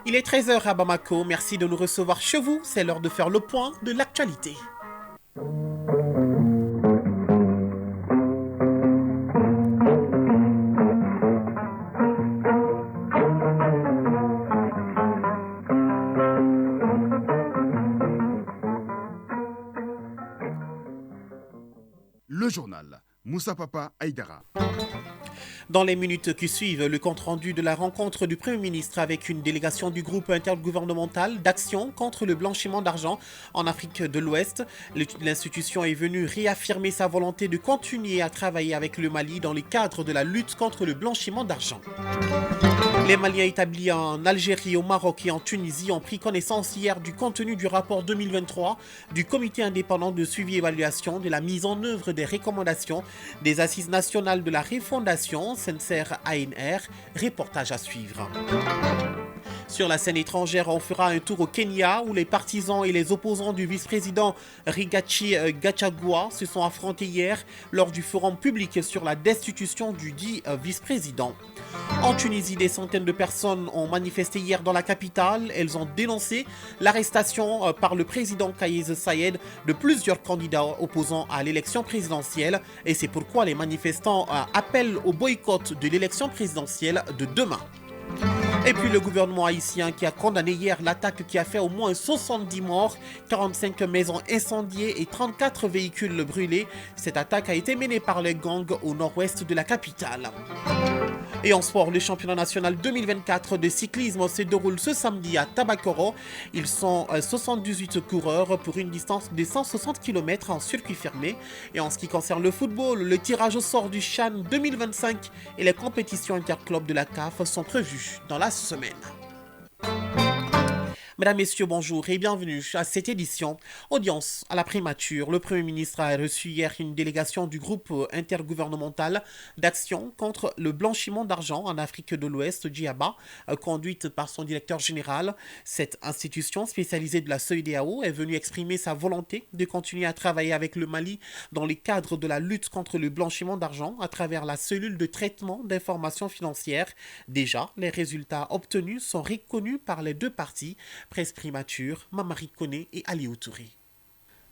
Il est 13 heures à Bamako, merci de nous recevoir chez vous, c'est l'heure de faire le point de l'actualité. Le journal Moussa Papa Aïdara. Dans les minutes qui suivent, le compte-rendu de la rencontre du Premier ministre avec une délégation du groupe intergouvernemental d'action contre le blanchiment d'argent en Afrique de l'Ouest. L'institution est venue réaffirmer sa volonté de continuer à travailler avec le Mali dans le cadre de la lutte contre le blanchiment d'argent. Les Maliens établis en Algérie, au Maroc et en Tunisie ont pris connaissance hier du contenu du rapport 2023 du Comité indépendant de suivi et évaluation de la mise en œuvre des recommandations des Assises nationales de la refondation, Sincère ANR. Reportage à suivre. Sur la scène étrangère, on fera un tour au Kenya où les partisans et les opposants du vice-président Rigathi Gachagua se sont affrontés hier lors du forum public sur la destitution du dit vice-président. En Tunisie, des centaines de personnes ont manifesté hier dans la capitale. Elles ont dénoncé l'arrestation par le président Kais Saied de plusieurs candidats opposants à l'élection présidentielle. Et c'est pourquoi les manifestants appellent au boycott de l'élection présidentielle de demain. Et puis le gouvernement haïtien qui a condamné hier l'attaque qui a fait au moins 70 morts, 45 maisons incendiées et 34 véhicules brûlés. Cette attaque a été menée par les gangs au nord-ouest de la capitale. Et en sport, le championnat national 2024 de cyclisme se déroule ce samedi à Tabakoro. Ils sont 78 coureurs pour une distance de 160 km en circuit fermé. Et en ce qui concerne le football, le tirage au sort du CHAN 2025 et les compétitions interclubs de la CAF sont prévues dans la semaine. Mesdames, Messieurs, bonjour et bienvenue à cette édition. Audience à la primature. Le Premier ministre a reçu hier une délégation du groupe intergouvernemental d'action contre le blanchiment d'argent en Afrique de l'Ouest, GIABA, conduite par son directeur général. Cette institution spécialisée de la CEDEAO est venue exprimer sa volonté de continuer à travailler avec le Mali dans le cadre de la lutte contre le blanchiment d'argent à travers la cellule de traitement d'informations financières. Déjà, les résultats obtenus sont reconnus par les deux parties. Presse primature, Mamari Kone et Aliou Touré.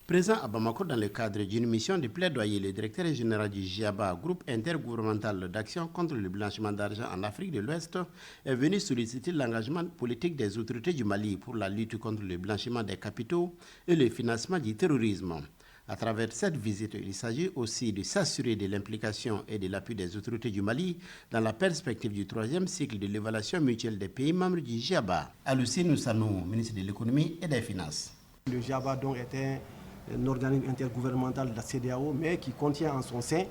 Présent à Bamako dans le cadre d'une mission de plaidoyer, le directeur général du GIABA, groupe intergouvernemental d'action contre le blanchiment d'argent en Afrique de l'Ouest, est venu solliciter l'engagement politique des autorités du Mali pour la lutte contre le blanchiment des capitaux et le financement du terrorisme. À travers cette visite, il s'agit aussi de s'assurer de l'implication et de l'appui des autorités du Mali dans la perspective du troisième cycle de l'évaluation mutuelle des pays membres du GIABA. Alucine Sanou, ministre de l'économie et des finances. Le GIABA donc est un organisme intergouvernemental de la CEDEAO, mais qui contient en son sein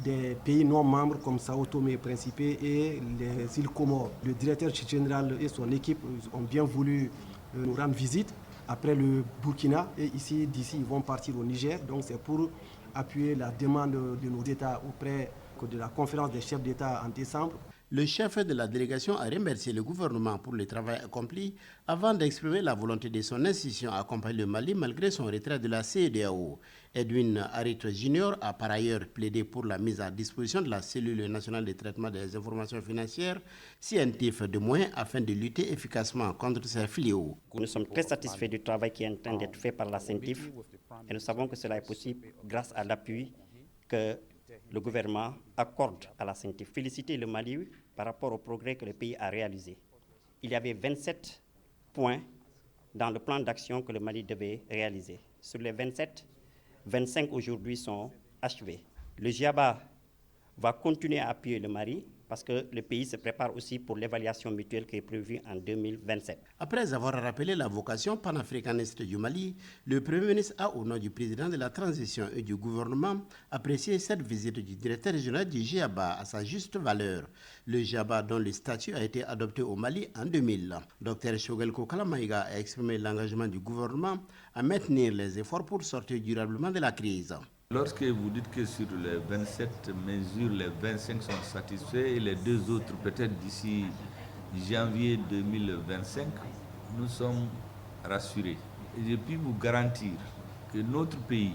des pays non membres comme Sao Tomé et Principe et les îles Comores. Le directeur général et son équipe ont bien voulu nous rendre visite après le Burkina et d'ici ils vont partir au Niger. Donc c'est pour appuyer la demande de nos États auprès de la conférence des chefs d'État en décembre. Le chef de la délégation a remercié le gouvernement pour le travail accompli avant d'exprimer la volonté de son institution à accompagner le Mali malgré son retrait de la CEDEAO. Edwin Harit Junior a par ailleurs plaidé pour la mise à disposition de la cellule nationale de traitement des informations financières, CNTIF, de moyens afin de lutter efficacement contre ces fléaux. Nous sommes très satisfaits du travail qui est en train d'être fait par la CNTIF et nous savons que cela est possible grâce à l'appui que le gouvernement accorde à la CNTIF. Féliciter le Mali par rapport au progrès que le pays a réalisé. Il y avait 27 points dans le plan d'action que le Mali devait réaliser. Sur les 27, 25 aujourd'hui sont achevés. Le GIABA va continuer à appuyer le Mali parce que le pays se prépare aussi pour l'évaluation mutuelle qui est prévue en 2027. Après avoir rappelé la vocation panafricaniste du Mali, le Premier ministre a, au nom du président de la transition et du gouvernement, apprécié cette visite du directeur général du GIABA à sa juste valeur. Le GIABA, dont le statut a été adopté au Mali en 2000. Dr Shogel Kokalamaïga a exprimé l'engagement du gouvernement à maintenir les efforts pour sortir durablement de la crise. Lorsque vous dites que sur les 27 mesures, les 25 sont satisfaits et les deux autres peut-être d'ici janvier 2025, nous sommes rassurés. Et je puis vous garantir que notre pays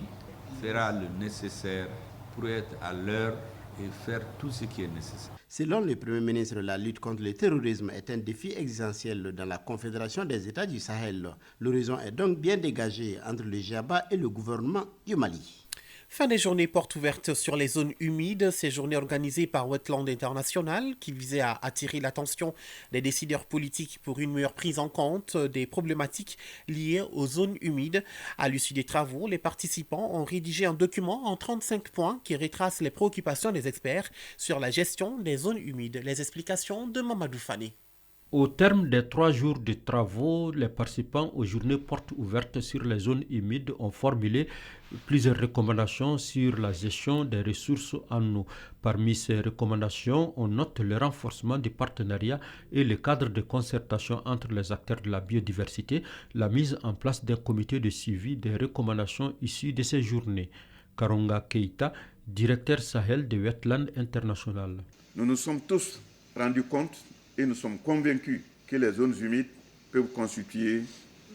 fera le nécessaire pour être à l'heure et faire tout ce qui est nécessaire. Selon le Premier ministre, la lutte contre le terrorisme est un défi existentiel dans la Confédération des États du Sahel. L'horizon est donc bien dégagé entre le GIABA et le gouvernement du Mali. Fin des journées portes ouvertes sur les zones humides. Ces journées organisées par Wetland International qui visaient à attirer l'attention des décideurs politiques pour une meilleure prise en compte des problématiques liées aux zones humides. À l'issue des travaux, les participants ont rédigé un document en 35 points qui retrace les préoccupations des experts sur la gestion des zones humides. Les explications de Mamadou Fane. Au terme des 3 jours de travaux, les participants aux journées portes ouvertes sur les zones humides ont formulé plusieurs recommandations sur la gestion des ressources en eau. Parmi ces recommandations, on note le renforcement des partenariats et le cadre de concertation entre les acteurs de la biodiversité, la mise en place d'un comité de suivi des recommandations issues de ces journées. Karonga Keita, directeur Sahel de Wetland International. Nous nous sommes tous rendus compte et nous sommes convaincus que les zones humides peuvent constituer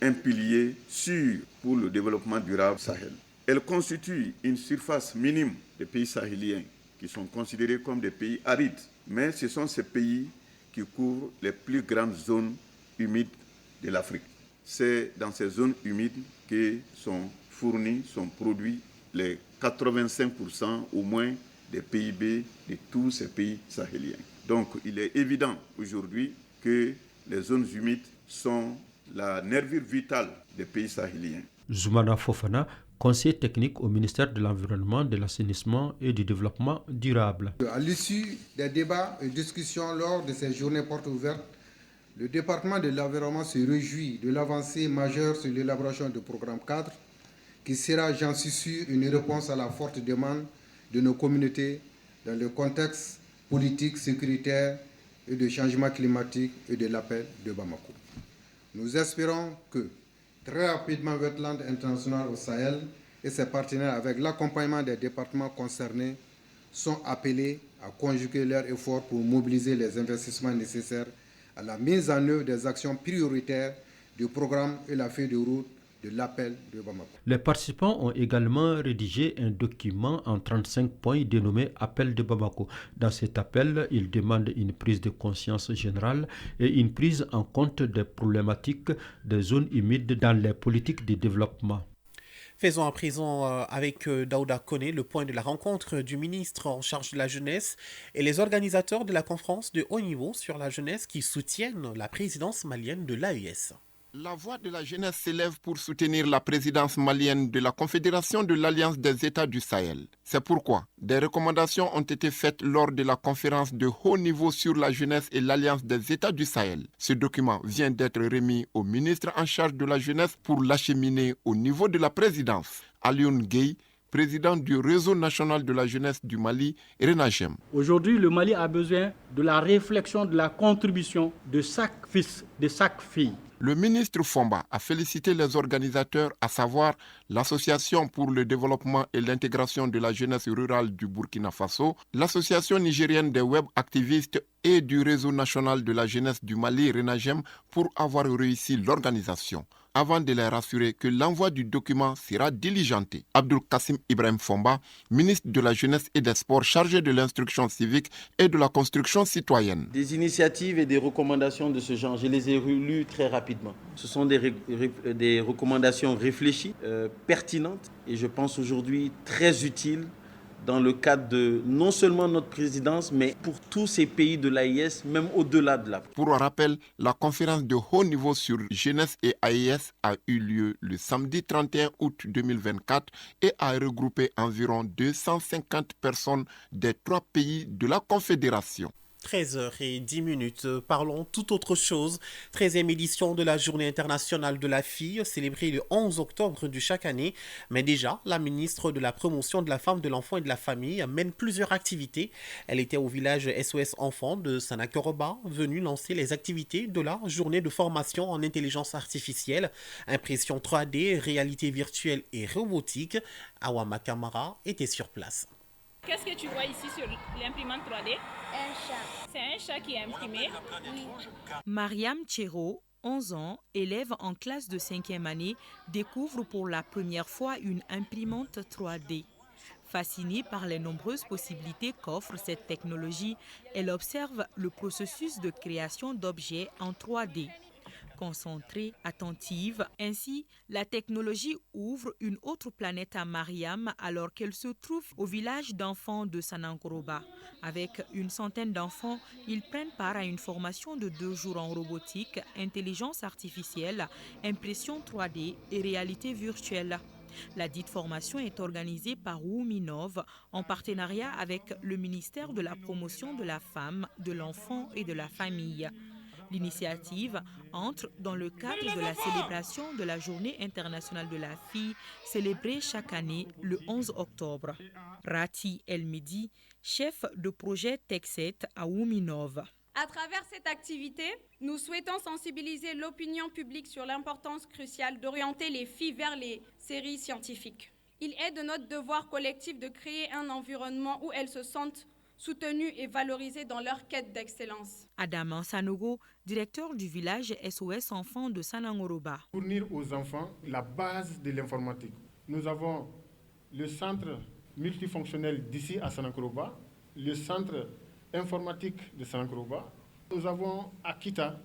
un pilier sûr pour le développement durable Sahel. Elles constituent une surface minime des pays sahéliens qui sont considérés comme des pays arides, mais ce sont ces pays qui couvrent les plus grandes zones humides de l'Afrique. C'est dans ces zones humides que sont produits les 85% au moins des PIB de tous ces pays sahéliens. Donc, il est évident aujourd'hui que les zones humides sont la nervure vitale des pays sahéliens. Zoumana Fofana, conseiller technique au ministère de l'Environnement, de l'Assainissement et du Développement durable. À l'issue des débats et discussions lors de ces journées portes ouvertes, le département de l'Environnement se réjouit de l'avancée majeure sur l'élaboration du programme cadre qui sera, j'en suis sûr, une réponse à la forte demande de nos communautés dans le contexte politique, sécuritaire et de changement climatique et de l'appel de Bamako. Nous espérons que très rapidement Wetland International au Sahel et ses partenaires avec l'accompagnement des départements concernés sont appelés à conjuguer leurs efforts pour mobiliser les investissements nécessaires à la mise en œuvre des actions prioritaires du programme et la feuille de route de l'appel de Bamako. Les participants ont également rédigé un document en 35 points dénommé Appel de Bamako. Dans cet appel, ils demandent une prise de conscience générale et une prise en compte des problématiques des zones humides dans les politiques de développement. Faisons à présent avec Daouda Koné le point de la rencontre du ministre en charge de la jeunesse et les organisateurs de la conférence de haut niveau sur la jeunesse qui soutiennent la présidence malienne de l'AES. La voix de la jeunesse s'élève pour soutenir la présidence malienne de la Confédération de l'Alliance des États du Sahel. C'est pourquoi des recommandations ont été faites lors de la conférence de haut niveau sur la jeunesse et l'Alliance des États du Sahel. Ce document vient d'être remis au ministre en charge de la jeunesse pour l'acheminer au niveau de la présidence. Alioune Gueye, président du réseau national de la jeunesse du Mali, RENAGEM. Aujourd'hui, le Mali a besoin de la réflexion, de la contribution de chaque fils, de chaque fille. Le ministre Fomba a félicité les organisateurs, à savoir l'Association pour le développement et l'intégration de la jeunesse rurale du Burkina Faso, l'Association nigérienne des web activistes et du réseau national de la jeunesse du Mali, RENAGEM, pour avoir réussi l'organisation, avant de les rassurer que l'envoi du document sera diligenté. Abdul Kassim Ibrahim Fomba, ministre de la Jeunesse et des Sports chargé de l'instruction civique et de la construction citoyenne. Des initiatives et des recommandations de ce genre, je les ai lues très rapidement. Ce sont des recommandations réfléchies, pertinentes et je pense aujourd'hui très utiles dans le cadre de non seulement notre présidence, mais pour tous ces pays de l'AES, même au-delà de là. Pour rappel, la conférence de haut niveau sur jeunesse et AES a eu lieu le samedi 31 août 2024 et a regroupé environ 250 personnes des 3 pays de la Confédération. 13h10, parlons tout autre chose. 13e édition de la Journée internationale de la fille, célébrée le 11 octobre de chaque année. Mais déjà, la ministre de la Promotion de la Femme, de l'Enfant et de la Famille mène plusieurs activités. Elle était au village SOS Enfants de Sanakoroba, venue lancer les activités de la journée de formation en intelligence artificielle, impression 3D, réalité virtuelle et robotique. Awama Kamara était sur place. Qu'est-ce que tu vois ici sur l'imprimante 3D? Un chat. C'est un chat qui est imprimé? Oui. Mariam Tchero, 11 ans, élève en classe de 5e année, découvre pour la première fois une imprimante 3D. Fascinée par les nombreuses possibilités qu'offre cette technologie, elle observe le processus de création d'objets en 3D. Concentrée, attentive, ainsi, la technologie ouvre une autre planète à Mariam alors qu'elle se trouve au village d'enfants de Sanankoroba. Avec une centaine d'enfants, ils prennent part à une formation de 2 jours en robotique, intelligence artificielle, impression 3D et réalité virtuelle. La dite formation est organisée par Wuminov en partenariat avec le ministère de la Promotion de la Femme, de l'Enfant et de la Famille. L'initiative entre dans le cadre de la célébration de la Journée internationale de la fille, célébrée chaque année le 11 octobre. Rati El-Medi, chef de projet TechSet à Wuminov. À travers cette activité, nous souhaitons sensibiliser l'opinion publique sur l'importance cruciale d'orienter les filles vers les séries scientifiques. Il est de notre devoir collectif de créer un environnement où elles se sentent soutenues et valorisées dans leur quête d'excellence. Adama Sanogo, directeur du village SOS Enfants de Sanangoroba. Fournir aux enfants la base de l'informatique. Nous avons le centre multifonctionnel d'ici à Sanangoroba, le centre informatique de Sanangoroba. Nous avons à Kita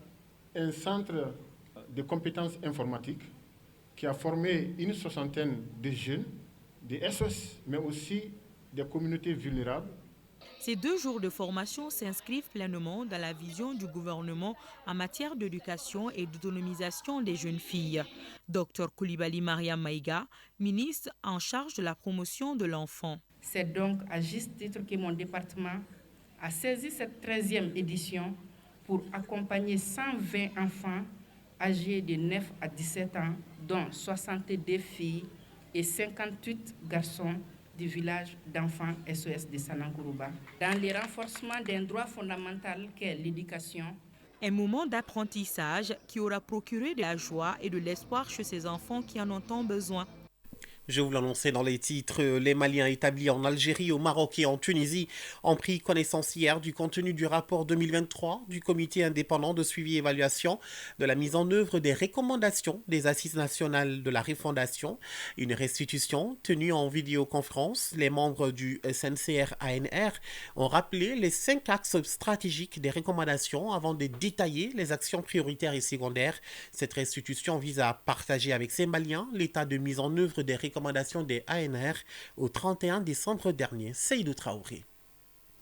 un centre de compétences informatiques qui a formé une 60aine de jeunes, des SOS, mais aussi des communautés vulnérables. Ces 2 jours de formation s'inscrivent pleinement dans la vision du gouvernement en matière d'éducation et d'autonomisation des jeunes filles. Dr Koulibaly Mariam Maïga, ministre en charge de la promotion de l'enfant. C'est donc à juste titre que mon département a saisi cette 13e édition pour accompagner 120 enfants âgés de 9 à 17 ans, dont 62 filles et 58 garçons du village d'enfants SOS de Sanangoroba, dans le renforcement d'un droit fondamental qu'est l'éducation. Un moment d'apprentissage qui aura procuré de la joie et de l'espoir chez ces enfants qui en ont tant besoin. Je vous l'annonçais dans les titres, les Maliens établis en Algérie, au Maroc et en Tunisie ont pris connaissance hier du contenu du rapport 2023 du comité indépendant de suivi et évaluation de la mise en œuvre des recommandations des Assises nationales de la refondation. Une restitution tenue en vidéoconférence. Les membres du SNCR-ANR ont rappelé les 5 axes stratégiques des recommandations avant de détailler les actions prioritaires et secondaires. Cette restitution vise à partager avec ces Maliens l'état de mise en œuvre des recommandations des ANR au 31 décembre dernier. Seydou Traoré.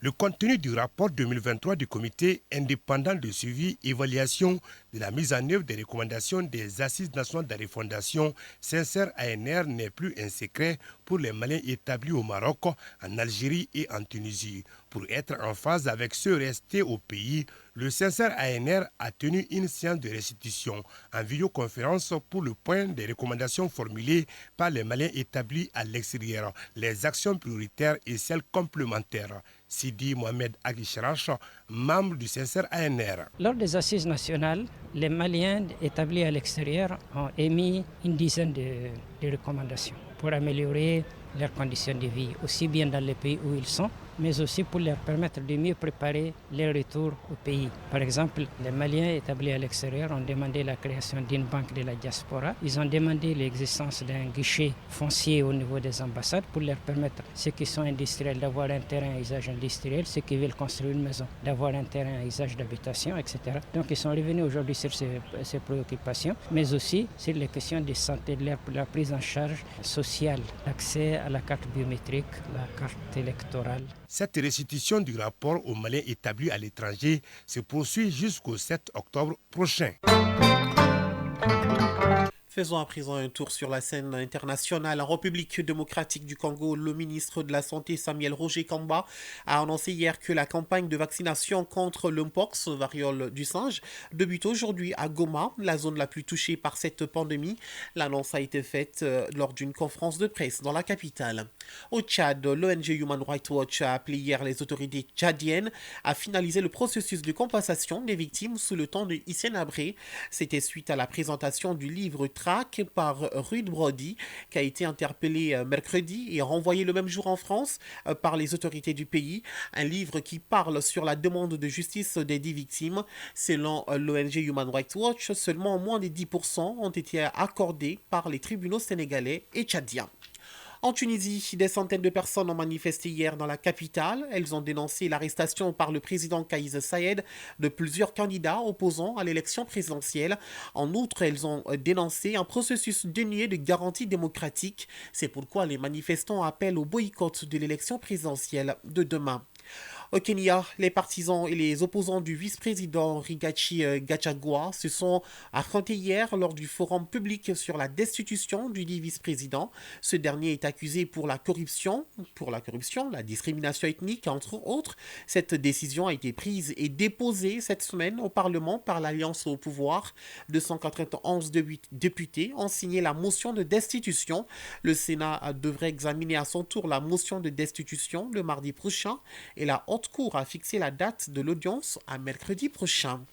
Le contenu du rapport 2023 du comité indépendant de suivi et évaluation de la mise en œuvre des recommandations des Assises nationales de la refondation SNCR-ANR n'est plus un secret pour les Maliens établis au Maroc, en Algérie et en Tunisie. Pour être en phase avec ceux restés au pays, le SNCR-ANR a tenu une séance de restitution en vidéoconférence pour le point des recommandations formulées par les Maliens établis à l'extérieur, les actions prioritaires et celles complémentaires. Sidi Mohamed Aguichrach, membre du SNCR-ANR. Lors des assises nationales, les Maliens établis à l'extérieur ont émis une dizaine de recommandations pour améliorer leurs conditions de vie, aussi bien dans les pays où ils sont, mais aussi pour leur permettre de mieux préparer leur retour au pays. Par exemple, les Maliens établis à l'extérieur ont demandé la création d'une banque de la diaspora. Ils ont demandé l'existence d'un guichet foncier au niveau des ambassades pour leur permettre, ceux qui sont industriels, d'avoir un terrain à usage industriel, ceux qui veulent construire une maison, d'avoir un terrain à usage d'habitation, etc. Donc ils sont revenus aujourd'hui sur ces préoccupations, mais aussi sur les questions de santé, de la prise en charge sociale, l'accès à la carte biométrique, la carte électorale. Cette restitution du rapport aux Maliens établis à l'étranger se poursuit jusqu'au 7 octobre prochain. Faisons à présent un tour sur la scène internationale. En République démocratique du Congo, le ministre de la Santé Samuel Roger Kamba a annoncé hier que la campagne de vaccination contre le mpox, variole du singe, débute aujourd'hui à Goma, la zone la plus touchée par cette pandémie. L'annonce a été faite lors d'une conférence de presse dans la capitale. Au Tchad, l'ONG Human Rights Watch a appelé hier les autorités tchadiennes à finaliser le processus de compensation des victimes sous le temps de Hissène Habré. C'était suite à la présentation du livre par Ruud Brody, qui a été interpellé mercredi et renvoyé le même jour en France par les autorités du pays. Un livre qui parle sur la demande de justice des 10 victimes. Selon l'ONG Human Rights Watch, seulement moins de 10% ont été accordés par les tribunaux sénégalais et tchadiens. En Tunisie, des centaines de personnes ont manifesté hier dans la capitale. Elles ont dénoncé l'arrestation par le président Kais Saied de plusieurs candidats opposants à l'élection présidentielle. En outre, elles ont dénoncé un processus dénué de garanties démocratiques. C'est pourquoi les manifestants appellent au boycott de l'élection présidentielle de demain. Au Kenya, les partisans et les opposants du vice-président Rigathi Gachagua se sont affrontés hier lors du forum public sur la destitution du dit vice-président. Ce dernier est accusé pour la corruption, la discrimination ethnique, entre autres. Cette décision a été prise et déposée cette semaine au Parlement par l'Alliance au pouvoir. 291 députés ont signé la motion de destitution. Le Sénat devrait examiner à son tour la motion de destitution le mardi prochain et la Haute Cour a fixé la date de l'audience à mercredi prochain.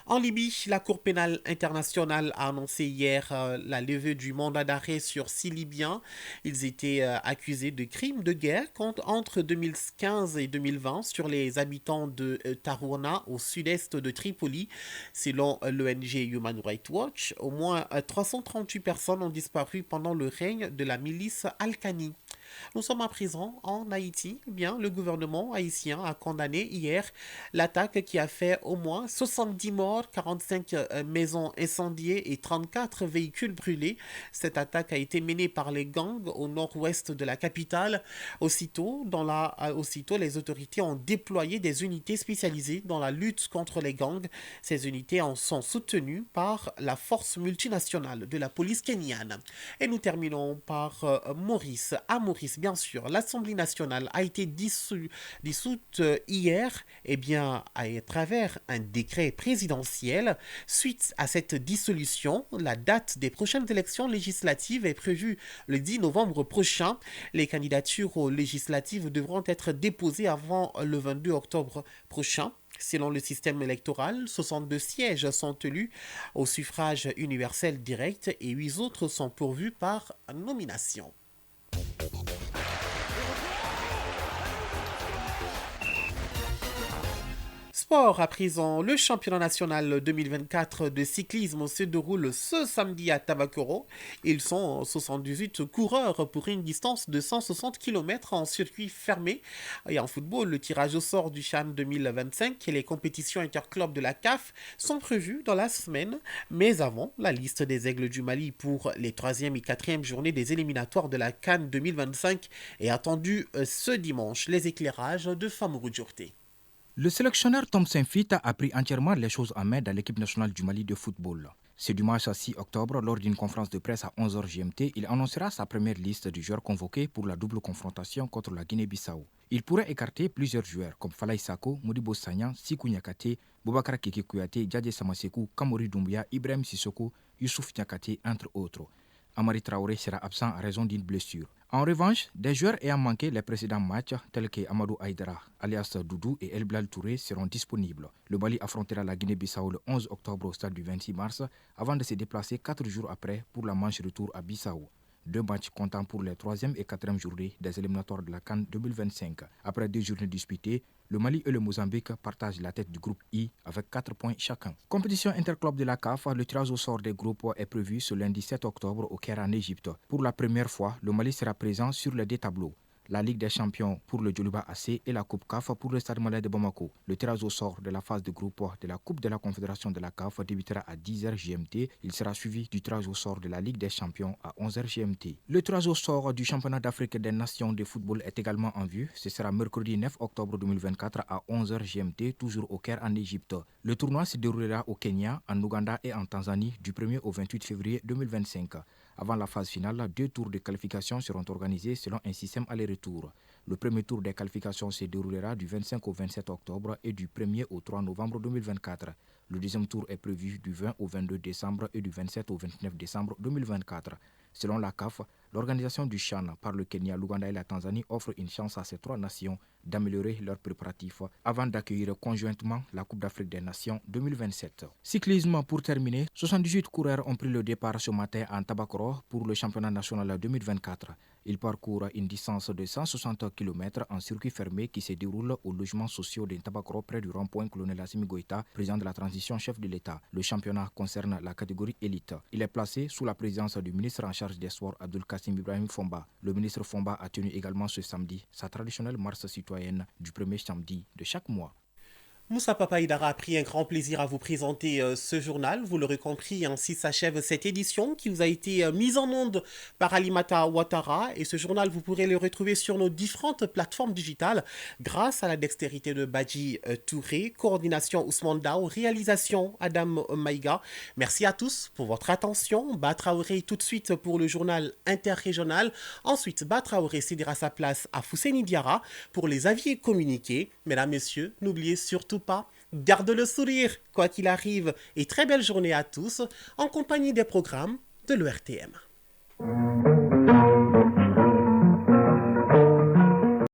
En Libye, la Cour pénale internationale a annoncé hier la levée du mandat d'arrêt sur 6 Libyens. Ils étaient accusés de crimes de guerre entre 2015 et 2020 sur les habitants de Tarouna au sud-est de Tripoli. Selon l'ONG Human Rights Watch, au moins 338 personnes ont disparu pendant le règne de la milice Al-Qani. Nous sommes à présent en Haïti. Le gouvernement haïtien a condamné hier l'attaque qui a fait au moins 70 morts, 45 maisons incendiées et 34 véhicules brûlés. Cette attaque a été menée par les gangs au nord-ouest de la capitale. Aussitôt, les autorités ont déployé des unités spécialisées dans la lutte contre les gangs. Ces unités en sont soutenues par la force multinationale de la police kenyane. Et nous terminons par Maurice. À Maurice, bien sûr, l'Assemblée nationale a été dissoute hier, à travers un décret présidentiel. Suite à cette dissolution, la date des prochaines élections législatives est prévue le 10 novembre prochain. Les candidatures aux législatives devront être déposées avant le 22 octobre prochain. Selon le système électoral, 62 sièges sont élus au suffrage universel direct et 8 autres sont pourvus par nomination. Sport à présent, le championnat national 2024 de cyclisme se déroule ce samedi à Tabakoro. Ils sont 78 coureurs pour une distance de 160 km en circuit fermé. Et en football, le tirage au sort du CHAN 2025 et les compétitions interclubs de la CAF sont prévues dans la semaine. Mais avant, la liste des Aigles du Mali pour les 3e et 4e journées des éliminatoires de la CAN 2025 est attendue ce dimanche. Les éclairages de Famourou Djourté. Le sélectionneur Tom Saint-Fit a pris entièrement les choses en main dans l'équipe nationale du Mali de football. Ce dimanche 6 octobre, lors d'une conférence de presse à 11h GMT, il annoncera sa première liste de joueurs convoqués pour la double confrontation contre la Guinée-Bissau. Il pourrait écarter plusieurs joueurs comme Falaye Sako, Modibo Sagnan, Sikou Niakate, Boubacar Keke Kouyaté, Djadje Samasekou, Kamori Doumbia, Ibrahim Sissoko, Youssouf Niakate, entre autres. Amari Traoré sera absent à raison d'une blessure. En revanche, des joueurs ayant manqué les précédents matchs, tels que Amadou Aïdara, alias Doudou et El Blal Touré, seront disponibles. Le Mali affrontera la Guinée-Bissau le 11 octobre au stade du 26 mars, avant de se déplacer 4 jours après pour la manche retour à Bissau. 2 matchs comptant pour les 3e et 4e journées des éliminatoires de la CAN 2025. Après 2 journées disputées, le Mali et le Mozambique partagent la tête du groupe I avec 4 points chacun. Compétition interclub de la CAF, le tirage au sort des groupes est prévu ce lundi 7 octobre au Caire en Égypte. Pour la première fois, le Mali sera présent sur les 2 tableaux. La Ligue des champions pour le Djoliba AC et la Coupe CAF pour le Stade Malien de Bamako. Le tirage au sort de la phase de groupe de la Coupe de la Confédération de la CAF débutera à 10h GMT. Il sera suivi du tirage au sort de la Ligue des champions à 11h GMT. Le tirage au sort du championnat d'Afrique des nations de football est également en vue. Ce sera mercredi 9 octobre 2024 à 11h GMT, toujours au Caire en Égypte. Le tournoi se déroulera au Kenya, en Ouganda et en Tanzanie du 1er au 28 février 2025. Avant la phase finale, 2 tours de qualification seront organisés selon un système aller-retour. Le premier tour des qualifications se déroulera du 25 au 27 octobre et du 1er au 3 novembre 2024. Le deuxième tour est prévu du 20 au 22 décembre et du 27 au 29 décembre 2024. Selon la CAF, l'organisation du CHAN par le Kenya, l'Ouganda et la Tanzanie offre une chance à ces 3 nations d'améliorer leurs préparatifs avant d'accueillir conjointement la Coupe d'Afrique des Nations 2027. Cyclisme pour terminer, 78 coureurs ont pris le départ ce matin en Tabakoro pour le championnat national 2024. Ils parcourent une distance de 160 km en circuit fermé qui se déroule au logement social de Tabakoro près du rond-point Colonel Assimi Goïta, président de la transition compétition chef de l'État. Le championnat concerne la catégorie élite. Il est placé sous la présidence du ministre en charge des sports Abdul Kassim Ibrahim Fomba. Le ministre Fomba a tenu également ce samedi sa traditionnelle marche citoyenne du premier samedi de chaque mois. Moussa Papa Aïdara a pris un grand plaisir à vous présenter ce journal. Vous l'aurez compris, ainsi s'achève cette édition qui vous a été mise en onde par Alimata Ouattara. Et ce journal, vous pourrez le retrouver sur nos différentes plateformes digitales grâce à la dextérité de Badji Touré, coordination Ousmane Dao, réalisation Adam Maïga. Merci à tous pour votre attention. Batraoré tout de suite pour le journal interrégional. Ensuite, Batraoré cédera sa place à Fousséni Diarra pour les avis et communiqués. Mesdames, Messieurs, n'oubliez surtout pas, garde le sourire, quoi qu'il arrive, et très belle journée à tous, en compagnie des programmes de l'ERTM.